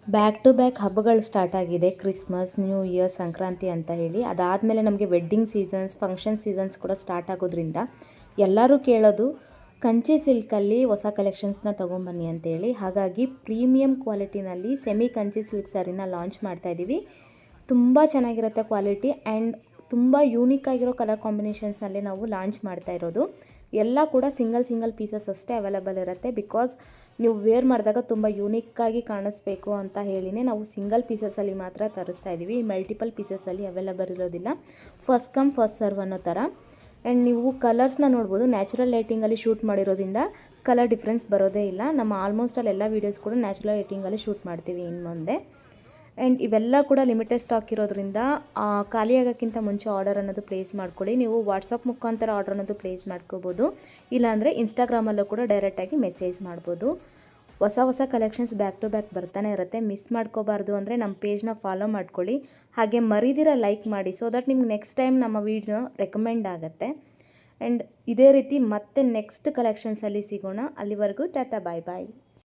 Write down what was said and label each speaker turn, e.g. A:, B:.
A: Back to back ಹಬ್ಬಗಳು start ಆಗಿದೆ. Christmas, new year, Sankranti ಅಂತ ಹೇಳಿ. ಅದಾದಮೇಲೆ ನಮಗೆ ವೆಡ್ಡಿಂಗ್ ಸೀಸನ್ಸ್, ಫಂಕ್ಷನ್ ಸೀಸನ್ಸ್ ಕೂಡ ಸ್ಟಾರ್ಟ್ ಆಗೋದ್ರಿಂದ ಎಲ್ಲರೂ ಕೇಳೋದು ಕಂಚಿ ಸಿಲ್ಕಲ್ಲಿ ಹೊಸ ಕಲೆಕ್ಷನ್ಸ್ನ ತೊಗೊಂಬನ್ನಿ ಅಂತೇಳಿ. ಹಾಗಾಗಿ ಪ್ರೀಮಿಯಂ ಕ್ವಾಲಿಟಿನಲ್ಲಿ ಸೆಮಿ ಕಂಚಿ ಸಿಲ್ಕ್ ಸ್ಯಾರಿನ ಲಾಂಚ್ ಮಾಡ್ತಾಯಿದ್ದೀವಿ. ತುಂಬ ಚೆನ್ನಾಗಿರುತ್ತೆ ಕ್ವಾಲಿಟಿ ಆ್ಯಂಡ್ ತುಂಬ ಯೂನಿಕ್ ಆಗಿರೋ ಕಲರ್ ಕಾಂಬಿನೇಷನ್ಸಲ್ಲಿ ನಾವು ಲಾಂಚ್ ಮಾಡ್ತಾ ಇರೋದು. ಎಲ್ಲ ಕೂಡ ಸಿಂಗಲ್ ಪೀಸಸ್ ಅಷ್ಟೇ ಅವೈಲೇಬಲ್ ಇರುತ್ತೆ. ಬಿಕಾಸ್ ನೀವು ವೇರ್ ಮಾಡಿದಾಗ ತುಂಬ ಯೂನಿಕ್ಕಾಗಿ ಕಾಣಿಸ್ಬೇಕು ಅಂತ ಹೇಳಿನೇ ನಾವು ಸಿಂಗಲ್ ಪೀಸಸಲ್ಲಿ ಮಾತ್ರ ತರಿಸ್ತಾ ಇದ್ದೀವಿ. ಮಲ್ಟಿಪಲ್ ಪೀಸಸಲ್ಲಿ ಅವೈಲೇಬಲ್ ಇರೋದಿಲ್ಲ. ಫಸ್ಟ್ ಕಮ್ ಫಸ್ಟ್ ಸರ್ವ್ ಅನ್ನೋ ಥರ. ಆ್ಯಂಡ್ ನೀವು ಕಲರ್ಸ್ನ ನೋಡ್ಬೋದು. ನ್ಯಾಚುರಲ್ ಲೈಟಿಂಗಲ್ಲಿ ಶೂಟ್ ಮಾಡಿರೋದ್ರಿಂದ ಕಲರ್ ಡಿಫ್ರೆನ್ಸ್ ಬರೋದೇ ಇಲ್ಲ. ನಮ್ಮ ಆಲ್ಮೋಸ್ಟ್ ಎಲ್ಲ ವೀಡಿಯೋಸ್ ಕೂಡ ನ್ಯಾಚುರಲ್ ಲೈಟಿಂಗಲ್ಲಿ ಶೂಟ್ ಮಾಡ್ತೀವಿ ಇನ್ನು ಮುಂದೆ. ಆ್ಯಂಡ್ ಇವೆಲ್ಲ ಕೂಡ ಲಿಮಿಟೆಡ್ ಸ್ಟಾಕ್ ಇರೋದ್ರಿಂದ ಖಾಲಿ ಆಗೋಕ್ಕಿಂತ ಮುಂಚೆ ಆರ್ಡರ್ ಅನ್ನೋದು ಪ್ಲೇಸ್ ಮಾಡ್ಕೊಳ್ಳಿ. ನೀವು ವಾಟ್ಸಪ್ ಮುಖಾಂತರ ಆರ್ಡರ್ ಅನ್ನೋದು ಪ್ಲೇಸ್ ಮಾಡ್ಕೋಬೋದು. ಇಲ್ಲಾಂದರೆ ಇನ್ಸ್ಟಾಗ್ರಾಮಲ್ಲೂ ಕೂಡ ಡೈರೆಕ್ಟಾಗಿ ಮೆಸೇಜ್ ಮಾಡ್ಬೋದು. ಹೊಸ ಕಲೆಕ್ಷನ್ಸ್ ಬ್ಯಾಕ್ ಟು ಬ್ಯಾಕ್ ಬರ್ತಾನೆ ಇರುತ್ತೆ. ಮಿಸ್ ಮಾಡ್ಕೋಬಾರ್ದು ಅಂದರೆ ನಮ್ಮ ಪೇಜ್ನ ಫಾಲೋ ಮಾಡ್ಕೊಳ್ಳಿ. ಹಾಗೆ ಮರಿದಿರ ಲೈಕ್ ಮಾಡಿ. ಸೊ ದಟ್ ನಿಮ್ಗೆ ನೆಕ್ಸ್ಟ್ ಟೈಮ್ ನಮ್ಮ ವೀಡಿಯೋ ರೆಕಮೆಂಡ್ ಆಗುತ್ತೆ. ಆ್ಯಂಡ್ ಇದೇ ರೀತಿ ಮತ್ತೆ ನೆಕ್ಸ್ಟ್ ಕಲೆಕ್ಷನ್ಸಲ್ಲಿ ಸಿಗೋಣ. ಅಲ್ಲಿವರೆಗೂ ಟಾಟಾ ಬಾಯ್ ಬಾಯ್.